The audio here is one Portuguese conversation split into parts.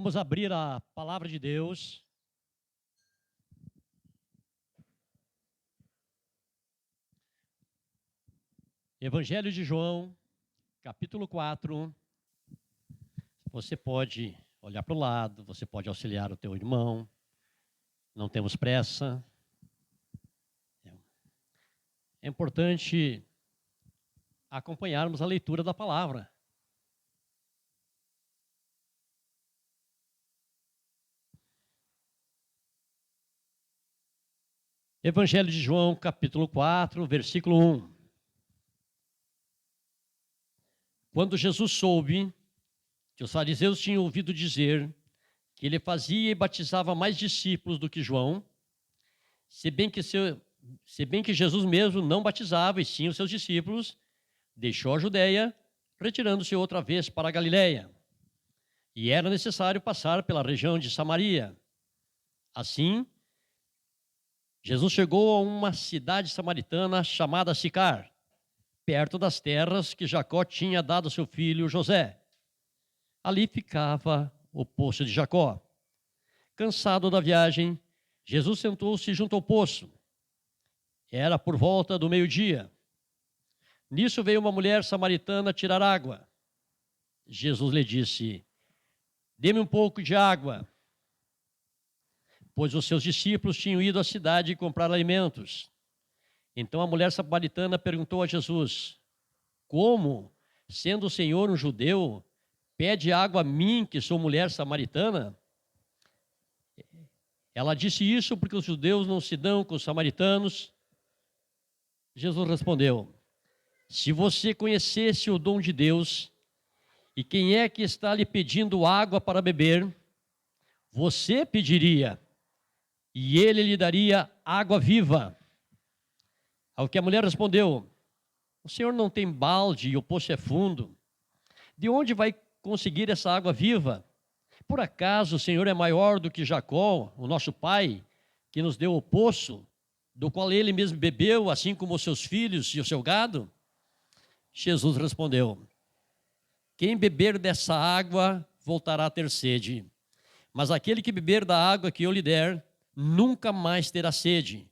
Vamos abrir a palavra de Deus. Evangelho de João, capítulo 4. Você pode olhar para o lado, você pode auxiliar o teu irmão. Não temos pressa. É importante acompanharmos a leitura da palavra. Evangelho de João, capítulo 4, versículo 1. Quando Jesus soube que os fariseus tinham ouvido dizer que ele fazia e batizava mais discípulos do que João, se bem que Jesus mesmo não batizava e sim os seus discípulos, deixou a Judeia, retirando-se outra vez para a Galiléia. E era necessário passar pela região de Samaria. Assim, Jesus chegou a uma cidade samaritana chamada Sicar, perto das terras que Jacó tinha dado a seu filho José. Ali ficava o poço de Jacó. Cansado da viagem, Jesus sentou-se junto ao poço. Era por volta do meio-dia. Nisso veio uma mulher samaritana tirar água. Jesus lhe disse: "Dê-me um pouco de água", pois os seus discípulos tinham ido à cidade comprar alimentos. Então a mulher samaritana perguntou a Jesus: "Como, sendo o Senhor um judeu, pede água a mim, que sou mulher samaritana?" Ela disse isso porque os judeus não se dão com os samaritanos. Jesus respondeu: "Se você conhecesse o dom de Deus e quem é que está lhe pedindo água para beber, você pediria e ele lhe daria água viva." Ao que a mulher respondeu: "O senhor não tem balde e o poço é fundo. De onde vai conseguir essa água viva? Por acaso o senhor é maior do que Jacó, o nosso pai, que nos deu o poço, do qual ele mesmo bebeu, assim como os seus filhos e o seu gado?" Jesus respondeu: "Quem beber dessa água voltará a ter sede, mas aquele que beber da água que eu lhe der, nunca mais terá sede.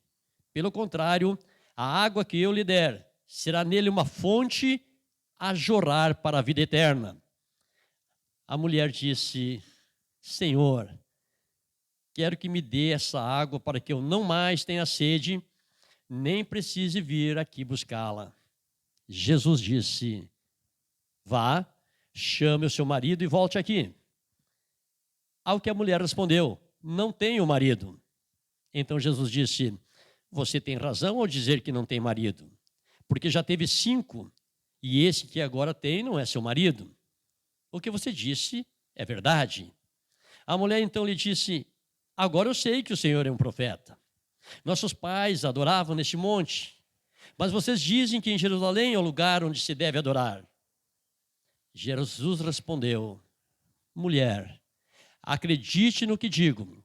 Pelo contrário, a água que eu lhe der será nele uma fonte a jorrar para a vida eterna." A mulher disse: "Senhor, quero que me dê essa água para que eu não mais tenha sede, nem precise vir aqui buscá-la." Jesus disse: "Vá, chame o seu marido e volte aqui." Ao que a mulher respondeu: "Não tenho marido." Então Jesus disse: "Você tem razão ao dizer que não tem marido, porque já teve 5, e esse que agora tem não é seu marido. O que você disse é verdade." A mulher então lhe disse: "Agora eu sei que o Senhor é um profeta. Nossos pais adoravam neste monte, mas vocês dizem que em Jerusalém é o lugar onde se deve adorar." Jesus respondeu: "Mulher, acredite no que digo.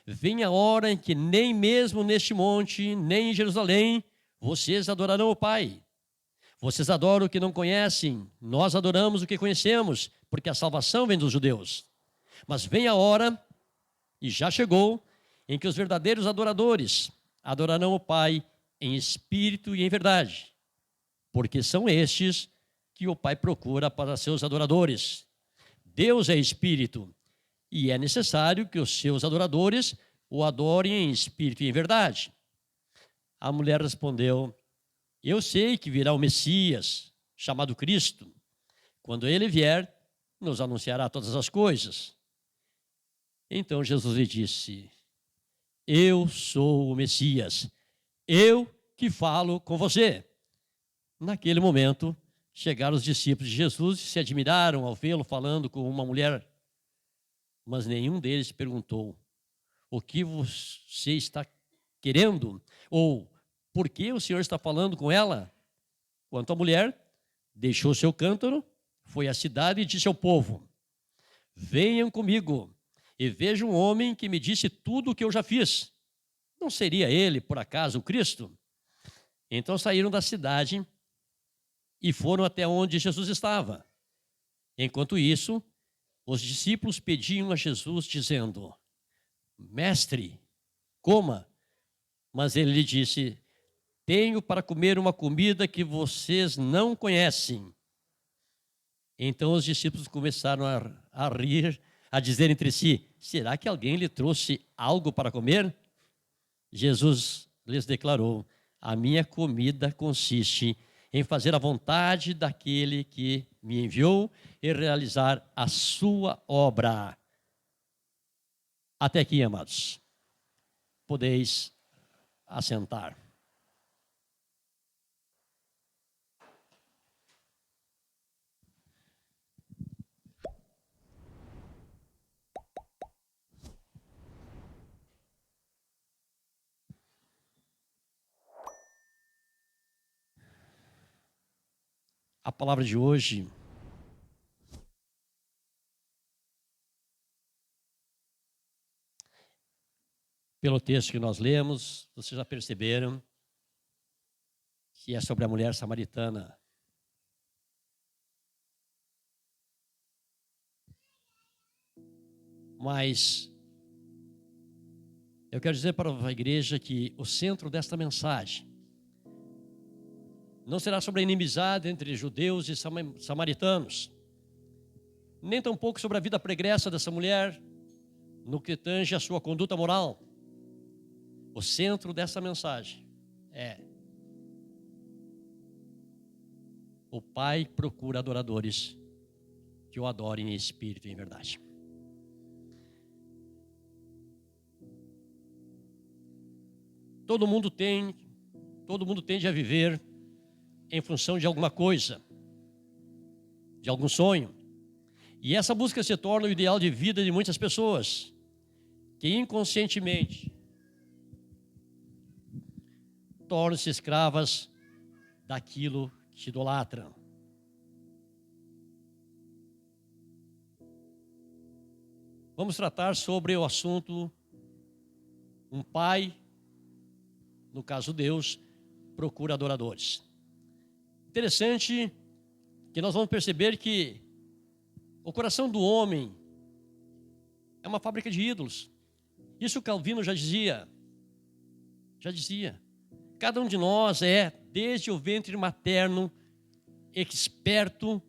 Vem a hora em que nem mesmo neste monte, nem em Jerusalém, vocês adorarão o Pai. Vocês adoram o que não conhecem, nós adoramos o que conhecemos, porque a salvação vem dos judeus. Mas vem a hora, e já chegou, em que os verdadeiros adoradores adorarão o Pai em espírito e em verdade, porque são estes que o Pai procura para seus adoradores. Deus é espírito, e é necessário que os seus adoradores o adorem em espírito e em verdade." A mulher respondeu: "Eu sei que virá o Messias, chamado Cristo. Quando ele vier, nos anunciará todas as coisas." Então Jesus lhe disse: "Eu sou o Messias, eu que falo com você." Naquele momento, chegaram os discípulos de Jesus e se admiraram ao vê-lo falando com uma mulher. Mas nenhum deles perguntou: "O que você está querendo?" Ou "Por que o Senhor está falando com ela?" Quanto à mulher, deixou seu cântaro, foi à cidade e disse ao povo: "Venham comigo e vejam um homem que me disse tudo o que eu já fiz. Não seria ele, por acaso, o Cristo?" Então saíram da cidade e foram até onde Jesus estava. Enquanto isso, Os discípulos pediam a Jesus, dizendo: Mestre, coma. Mas ele lhe disse: tenho para comer uma comida que vocês não conhecem. Então os discípulos começaram a rir, a dizer entre si: será que alguém lhe trouxe algo para comer? Jesus lhes declarou: a minha comida consiste em fazer a vontade daquele que me enviou e realizar a sua obra. Até aqui, amados. Podeis assentar. A palavra de hoje pelo texto que nós lemos, vocês já perceberam que é sobre a mulher samaritana. Mas eu quero dizer para a igreja que o centro desta mensagem não será sobre a inimizade entre judeus e samaritanos, nem tampouco sobre a vida pregressa dessa mulher no que tange a sua conduta moral. O centro dessa mensagem é: o Pai procura adoradores que o adorem em espírito e em verdade. Todo mundo tende a viver em função de alguma coisa, de algum sonho. E essa busca se torna o ideal de vida de muitas pessoas, que inconscientemente tornam-se escravas daquilo que idolatram. Vamos tratar sobre o assunto: um pai, no caso Deus, procura adoradores. Interessante que nós vamos perceber que o coração do homem é uma fábrica de ídolos. Isso Calvino já dizia. Cada um de nós é, desde o ventre materno, experto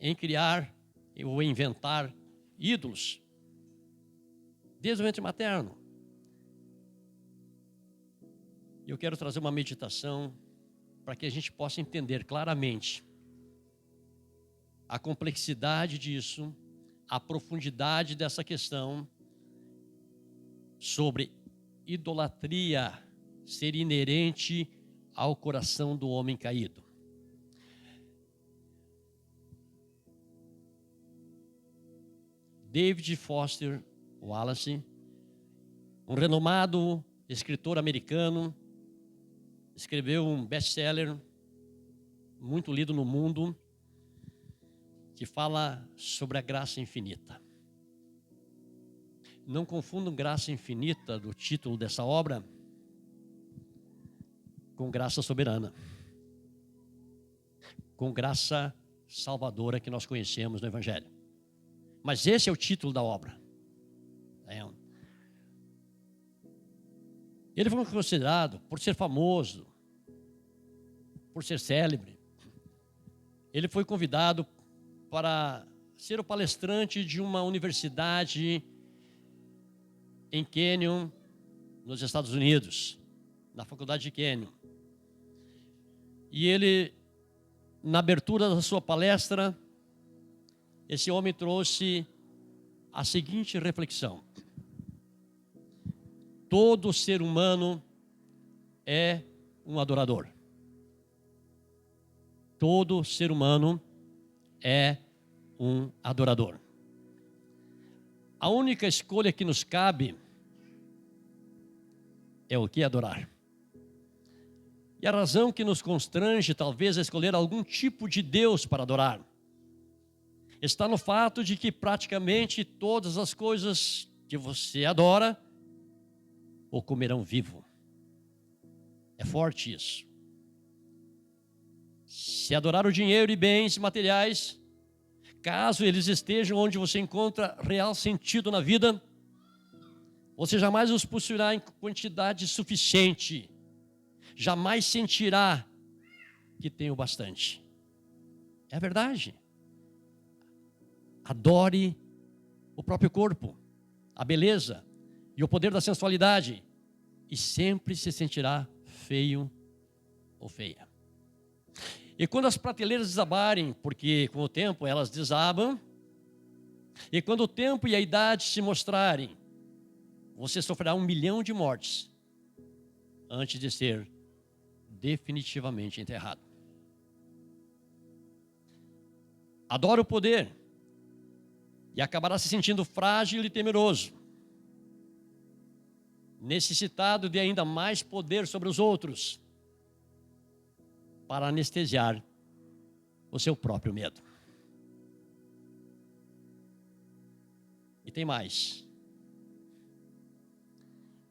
em criar ou inventar ídolos. Desde o ventre materno. Eu quero trazer uma meditação para que a gente possa entender claramente a complexidade disso, a profundidade dessa questão sobre idolatria ser inerente ao coração do homem caído. David Foster Wallace, um renomado escritor americano, escreveu um best-seller muito lido no mundo, que fala sobre a graça infinita. Não confundam graça infinita do título dessa obra com graça soberana, com graça salvadora que nós conhecemos no Evangelho. Mas esse é o título da obra. Ele foi considerado, por ser famoso, por ser célebre, ele foi convidado para ser o palestrante de uma universidade em Canyon, nos Estados Unidos, na faculdade de Canyon. E ele, na abertura da sua palestra, esse homem trouxe a seguinte reflexão: todo ser humano é um adorador. Todo ser humano é um adorador. A única escolha que nos cabe é o que adorar. E a razão que nos constrange, talvez, a escolher algum tipo de Deus para adorar, está no fato de que praticamente todas as coisas que você adora o comerão vivo. É forte isso. Se adorar o dinheiro e bens materiais, Caso eles estejam onde você encontra real sentido na vida, você jamais os possuirá em quantidade suficiente. Jamais sentirá que tem o bastante. É a verdade. Adore o próprio corpo, a beleza e o poder da sensualidade, e sempre se sentirá feio ou feia. E quando as prateleiras desabarem, porque com o tempo elas desabam, e quando o tempo e a idade se mostrarem, você sofrerá 1 milhão de mortes antes de ser definitivamente enterrado. Adora o poder e acabará se sentindo frágil e temeroso, necessitado de ainda mais poder sobre os outros, para anestesiar o seu próprio medo. E tem mais.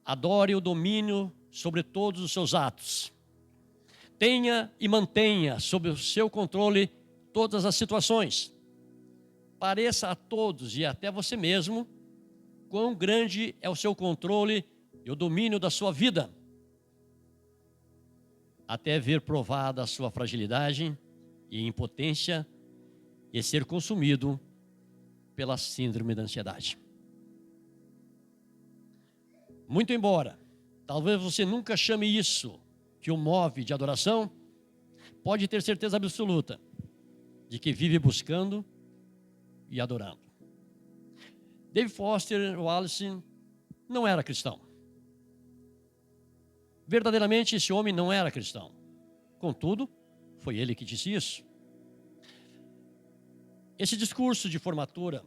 Adore o domínio sobre todos os seus atos. Tenha e mantenha sob o seu controle todas as situações. Pareça a todos e até você mesmo quão grande é o seu controle e o domínio da sua vida, até ver provada a sua fragilidade e impotência e ser consumido pela síndrome da ansiedade. Muito embora, talvez você nunca chame isso que o move de adoração, pode ter certeza absoluta de que vive buscando e adorando. David Foster Wallace não era cristão. Verdadeiramente, esse homem não era cristão. Contudo, foi ele que disse isso. Esse discurso de formatura,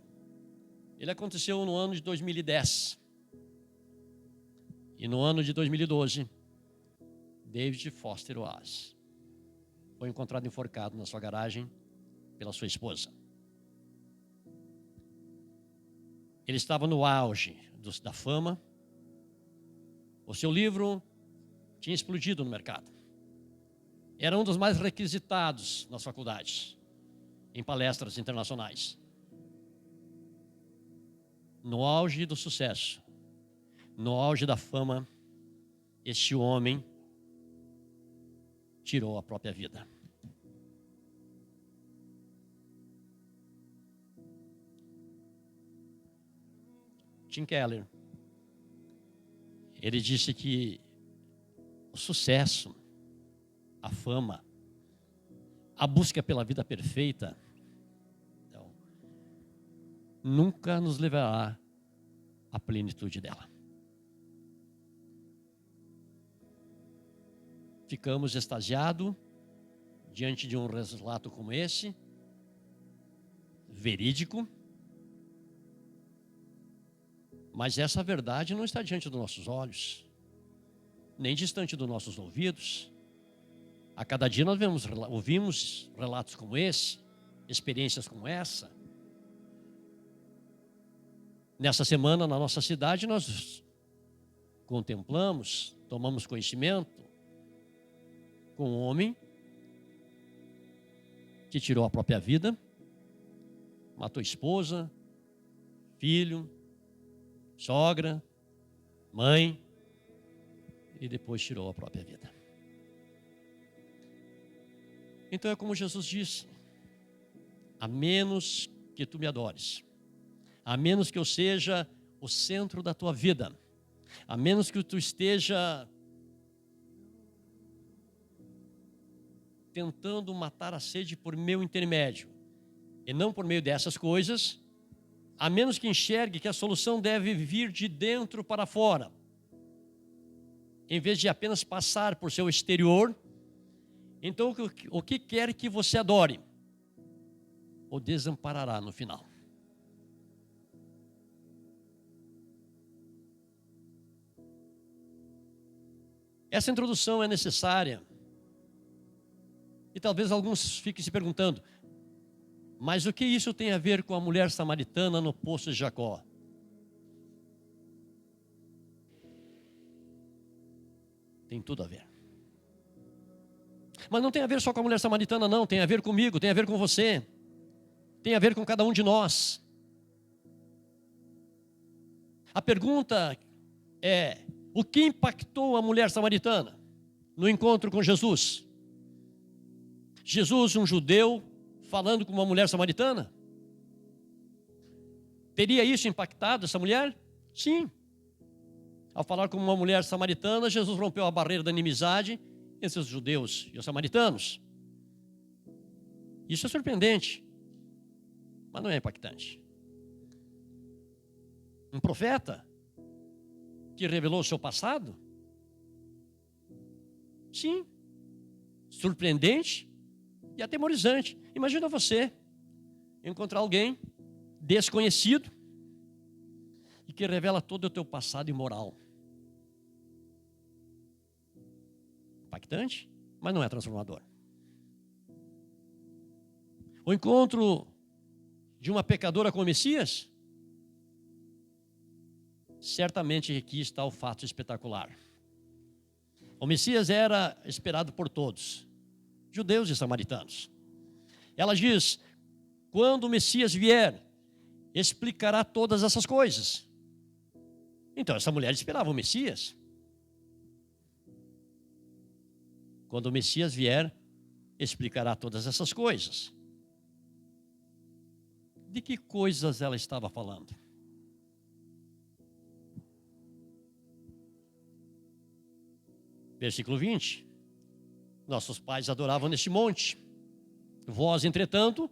ele aconteceu no ano de 2010. E no ano de 2012, David Foster Wallace foi encontrado enforcado na sua garagem pela sua esposa. Ele estava no auge da fama. O seu livro tinha explodido no mercado. Era um dos mais requisitados nas faculdades, em palestras internacionais. No auge do sucesso, no auge da fama, este homem tirou a própria vida. Tim Keller, ele disse que o sucesso, a fama, a busca pela vida perfeita, então, nunca nos levará à plenitude dela. Ficamos extasiados diante de um relato como esse, verídico, mas essa verdade não está diante dos nossos olhos, nem distante dos nossos ouvidos. A cada dia nós ouvimos relatos como esse, experiências como essa. Nessa semana, na nossa cidade, nós contemplamos, tomamos conhecimento com um homem que tirou a própria vida, matou esposa, filho, sogra, mãe, e depois tirou a própria vida. Então é como Jesus disse: a menos que tu me adores, a menos que eu seja o centro da tua vida, a menos que tu esteja tentando matar a sede por meu intermédio, e não por meio dessas coisas, a menos que enxergue que a solução deve vir de dentro para fora, em vez de apenas passar por seu exterior, então o que quer que você adore, o desamparará no final. Essa introdução é necessária. E talvez alguns fiquem se perguntando: mas o que isso tem a ver com a mulher samaritana no poço de Jacó? Tem tudo a ver. Mas não tem a ver só com a mulher samaritana, não. Tem a ver comigo, tem a ver com você. tem a ver com cada um de nós. A pergunta é: o que impactou a mulher samaritana no encontro com Jesus? Jesus, um judeu, falando com uma mulher samaritana? Teria isso impactado essa mulher? Sim. Ao falar com uma mulher samaritana, Jesus rompeu a barreira da inimizade entre os judeus e os samaritanos. Isso é surpreendente, mas não é impactante. Um profeta que revelou o seu passado? Sim. Surpreendente e atemorizante. Imagina você encontrar alguém desconhecido e que revela todo o teu passado imoral. Impactante, mas não é transformador. O encontro de uma pecadora com o Messias? Certamente aqui está o fato espetacular. O Messias era esperado por todos, judeus e samaritanos. Ela diz: quando o Messias vier, explicará todas essas coisas. Então essa mulher esperava o Messias. Quando o Messias vier, explicará todas essas coisas. De que coisas ela estava falando? Versículo 20. Nossos pais adoravam neste monte. Vós, entretanto,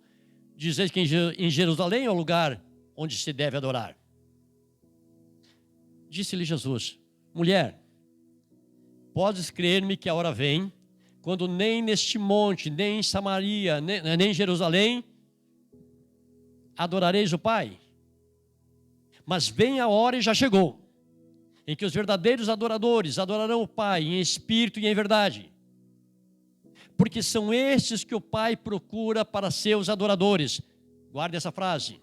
dizeis que em Jerusalém é o lugar onde se deve adorar. Disse-lhe Jesus: mulher, podes crer-me que a hora vem, quando nem neste monte, nem em Samaria, nem em Jerusalém, adorareis o Pai. Mas vem a hora e já chegou, em que os verdadeiros adoradores adorarão o Pai em espírito e em verdade. Porque são estes que o Pai procura para seus adoradores. Guarde essa frase.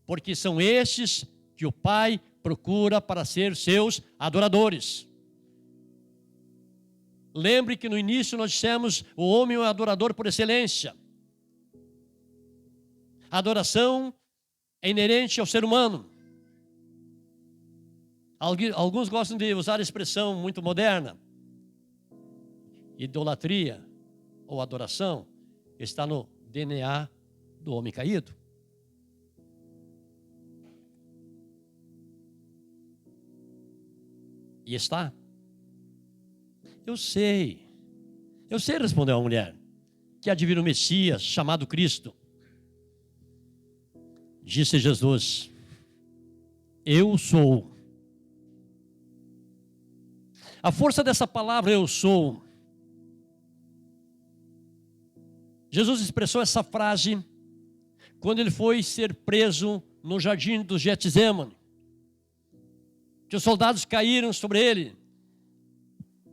Porque são estes que o Pai procura para ser seus adoradores. Lembre que no início nós dissemos: o homem é o adorador por excelência. A adoração é inerente ao ser humano. Alguns gostam de usar a expressão muito moderna. Idolatria ou adoração está no DNA do homem caído. E está. Eu sei, respondeu a mulher, que há de vir o Messias, chamado Cristo. Disse Jesus: eu sou. A força dessa palavra eu sou. Jesus expressou essa frase quando ele foi ser preso no jardim do Getsêmani. Que os soldados caíram sobre ele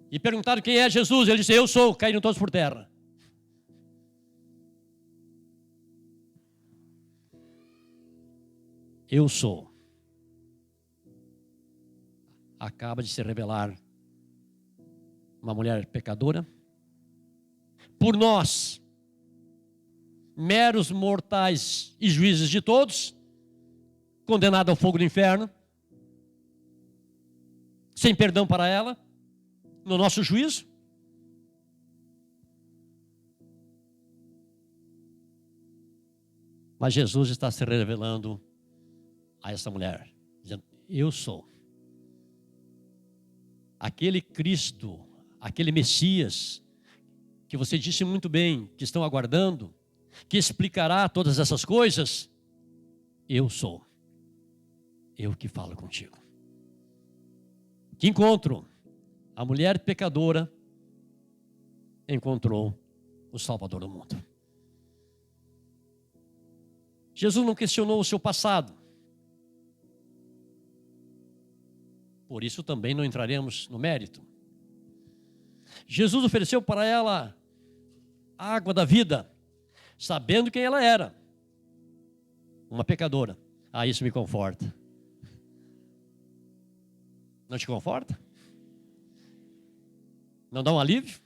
e perguntaram quem é Jesus. Ele disse: eu sou. Caíram todos por terra. Eu sou. Acaba de se revelar uma mulher pecadora. Por nós, meros mortais e juízes de todos, condenada ao fogo do inferno, sem perdão para ela, no nosso juízo. Mas Jesus está se revelando a essa mulher, dizendo: eu sou. Aquele Cristo, aquele Messias, que você disse muito bem, que estão aguardando, que explicará todas essas coisas, eu sou. Eu que falo contigo. Que encontro! A mulher pecadora encontrou o Salvador do mundo. Jesus não questionou o seu passado. Por isso também não entraremos no mérito. Jesus ofereceu para ela a água da vida, sabendo quem ela era. Uma pecadora. Ah, isso me conforta. Não te conforta? Não dá um alívio?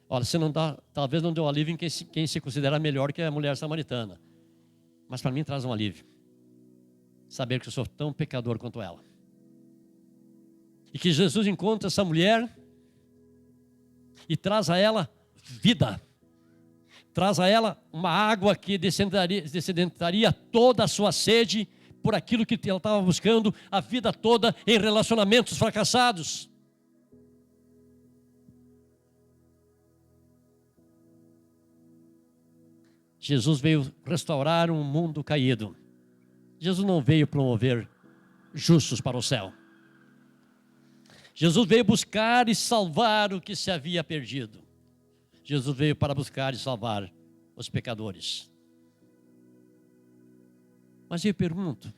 Olha, você não dá, talvez não deu alívio em quem se considera melhor que a mulher samaritana. Mas para mim traz um alívio. Saber que eu sou tão pecador quanto ela. E que Jesus encontra essa mulher e traz a ela vida. Traz a ela uma água que dessedentaria toda a sua sede por aquilo que ela estava buscando a vida toda em relacionamentos fracassados. Jesus veio restaurar um mundo caído. Jesus não veio promover justos para o céu. Jesus veio buscar e salvar o que se havia perdido. Jesus veio para buscar e salvar os pecadores. Mas eu pergunto,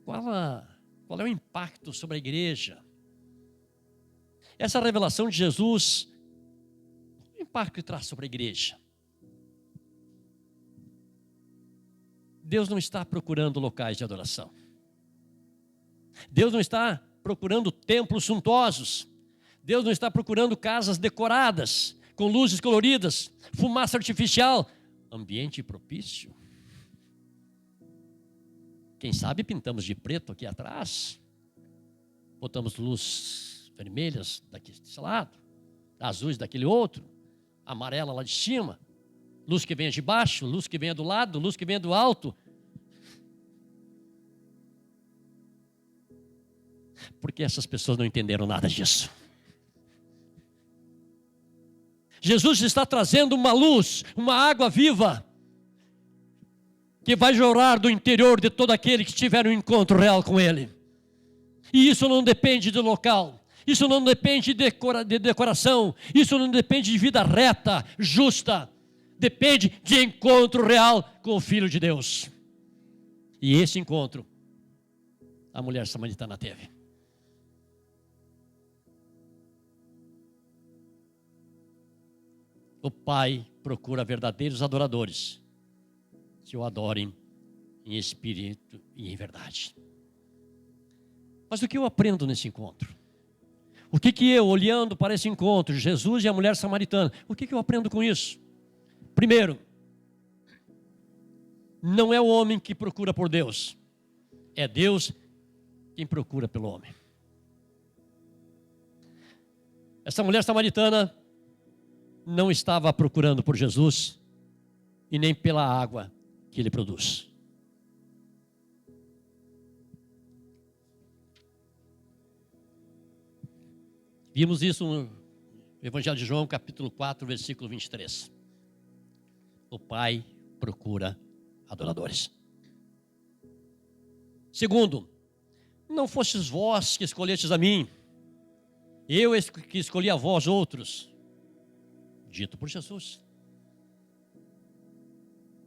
qual é o impacto sobre a igreja? Essa revelação de Jesus, o impacto que traz sobre a igreja? Deus não está procurando locais de adoração. Deus não está procurando templos suntuosos. Deus não está procurando casas decoradas, com luzes coloridas, fumaça artificial, ambiente propício. Quem sabe pintamos de preto aqui atrás, botamos luzes vermelhas desse lado, azuis daquele outro, amarela lá de cima, luz que venha de baixo, luz que venha do lado, luz que venha do alto. Porque essas pessoas não entenderam nada disso. Jesus está trazendo uma luz, uma água viva, que vai jorrar do interior de todo aquele que tiver um encontro real com Ele. E isso não depende do local, isso não depende de decoração, isso não depende de vida reta, justa, depende de encontro real com o Filho de Deus. E esse encontro, a mulher samaritana teve. O Pai procura verdadeiros adoradores que o adorem em espírito e em verdade. Mas o que eu aprendo nesse encontro? O que eu, olhando para esse encontro, Jesus e a mulher samaritana, o que eu aprendo com isso? Primeiro, não é o homem que procura por Deus, é Deus quem procura pelo homem. Essa mulher samaritana não estava procurando por Jesus e nem pela água que Ele produz. Vimos isso no Evangelho de João, capítulo 4, versículo 23. O Pai procura adoradores. Segundo, não fostes vós que escolhestes a mim, eu que escolhi a vós outros. Dito por Jesus.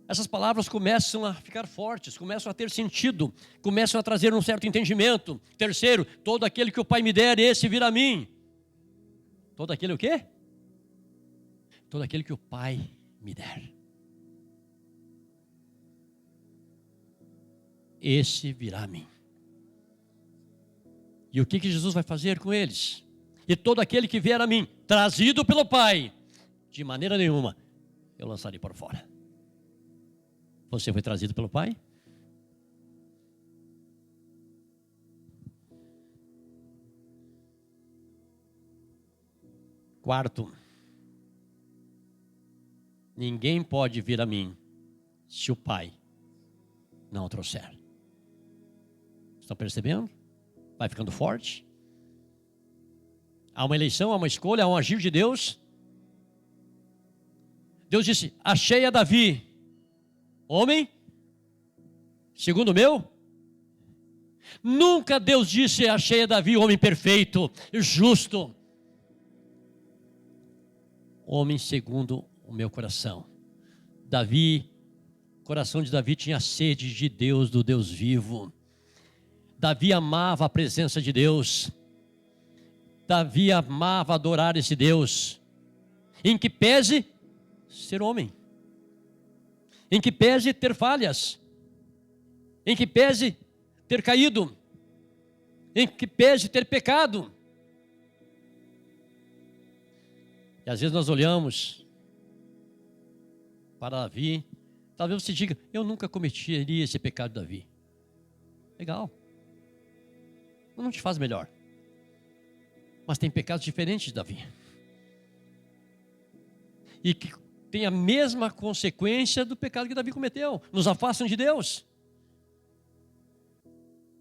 Essas palavras começam a ficar fortes, começam a ter sentido, começam a trazer um certo entendimento. Terceiro, todo aquele que o Pai me der, esse virá a mim. Todo aquele o quê? Todo aquele que o Pai me der. Esse virá a mim. E o que Jesus vai fazer com eles? E todo aquele que vier a mim, trazido pelo Pai, de maneira nenhuma eu lançarei para fora. Você foi trazido pelo Pai? Quarto, ninguém pode vir a mim se o Pai não o trouxer. Estão percebendo? Vai ficando forte. Há uma eleição, há uma escolha, há um agir de Deus. Deus disse, achei a Davi, homem, segundo o meu. Nunca Deus disse, achei a Davi, homem perfeito, justo. Homem segundo o meu coração. Davi, o coração de Davi tinha sede de Deus, do Deus vivo. Davi amava a presença de Deus. Davi amava adorar esse Deus. Em que pese ser homem, em que pese ter falhas, em que pese ter caído, em que pese ter pecado. E às vezes nós olhamos para Davi, talvez você diga, eu nunca cometeria esse pecado de Davi. Legal. Não te faz melhor. Mas tem pecados diferentes de Davi. E que tem a mesma consequência do pecado que Davi cometeu. Nos afastam de Deus.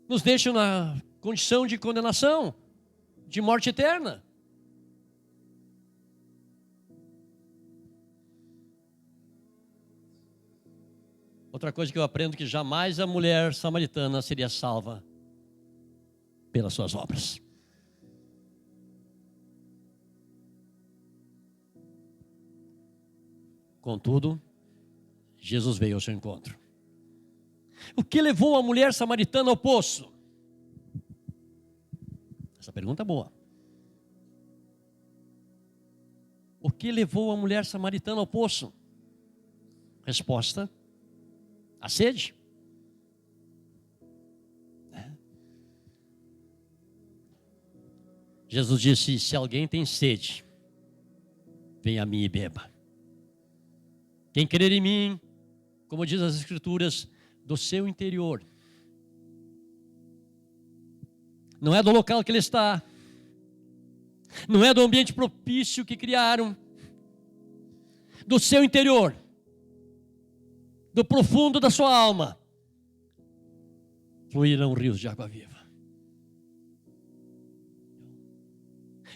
Nos deixam na condição de condenação, de morte eterna. Outra coisa que eu aprendo, que jamais a mulher samaritana seria salva pelas suas obras. Contudo, Jesus veio ao seu encontro. O que levou a mulher samaritana ao poço? Essa pergunta é boa. O que levou a mulher samaritana ao poço? Resposta: a sede. Jesus disse: se alguém tem sede, venha a mim e beba. Quem crer em mim, como diz as Escrituras, do seu interior. Não é do local que ele está. Não é do ambiente propício que criaram. Do seu interior. Do profundo da sua alma. Fluirão rios de água viva.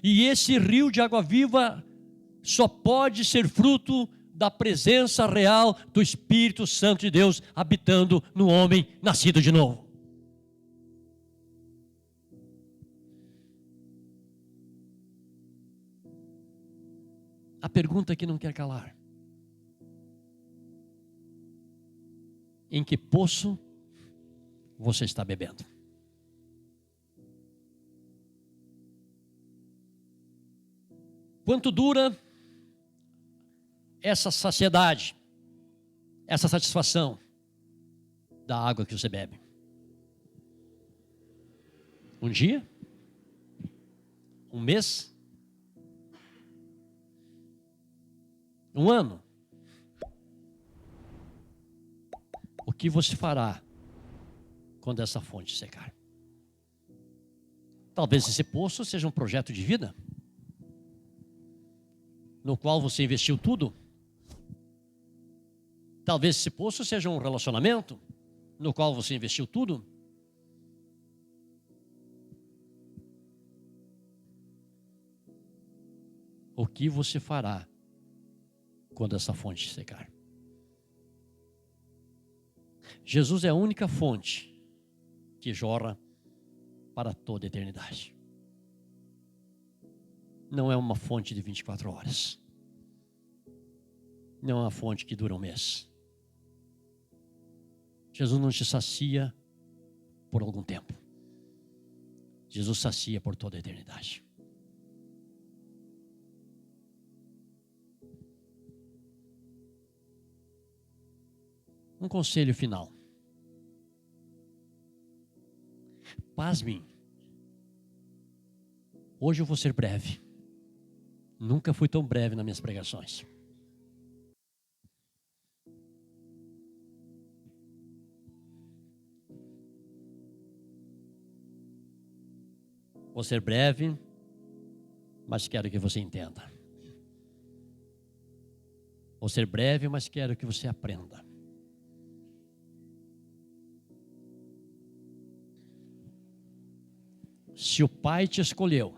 E esse rio de água viva só pode ser fruto da presença real do Espírito Santo de Deus habitando no homem nascido de novo. A pergunta que não quer calar: em que poço você está bebendo? Quanto dura essa saciedade, essa satisfação da água que você bebe? Um dia? Um mês? Um ano? O que você fará quando essa fonte secar? Talvez esse poço seja um projeto de vida, no qual você investiu tudo. Talvez esse poço seja um relacionamento, no qual você investiu tudo. O que você fará quando essa fonte secar? Jesus é a única fonte que jorra para toda a eternidade. Não é uma fonte de 24 horas. Não é uma fonte que dura um mês. Jesus não te sacia por algum tempo. Jesus sacia por toda a eternidade. Um conselho final. Pasmem. Hoje eu vou ser breve. Nunca fui tão breve nas minhas pregações. Vou ser breve, mas quero que você entenda. Vou ser breve, mas quero que você aprenda. Se o Pai te escolheu,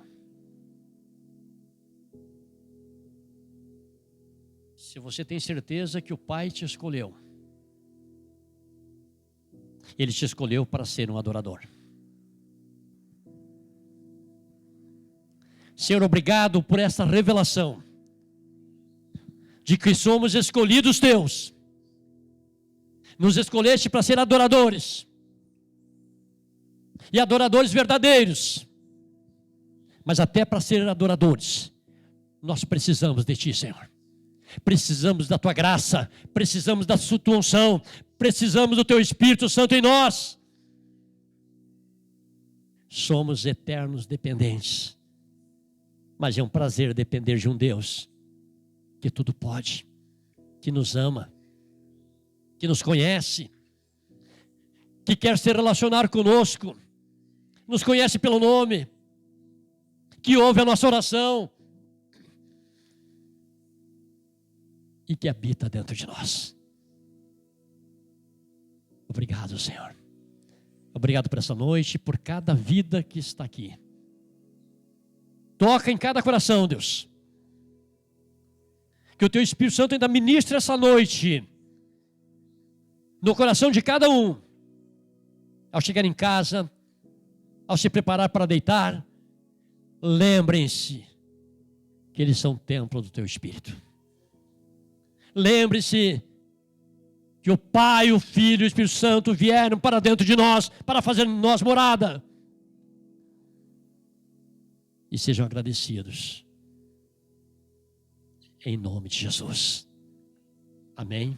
se você tem certeza que o Pai te escolheu, Ele te escolheu para ser um adorador. Senhor, obrigado por essa revelação de que somos escolhidos teus. Nos escolheste para ser adoradores. E adoradores verdadeiros. Mas até para ser adoradores, nós precisamos de Ti, Senhor. Precisamos da Tua graça, precisamos da Tua unção, precisamos do Teu Espírito Santo em nós. Somos eternos dependentes. Mas é um prazer depender de um Deus que tudo pode, que nos ama, que nos conhece, que quer se relacionar conosco, nos conhece pelo nome, que ouve a nossa oração e que habita dentro de nós. Obrigado, Senhor. Obrigado por essa noite, por cada vida que está aqui. Toca em cada coração, Deus. Que o Teu Espírito Santo ainda ministre essa noite no coração de cada um. Ao chegar em casa, ao se preparar para deitar, lembrem-se que eles são templo do Teu Espírito. Lembre-se que o Pai, o Filho e o Espírito Santo vieram para dentro de nós, para fazer em nós morada. E sejam agradecidos. Em nome de Jesus. Amém.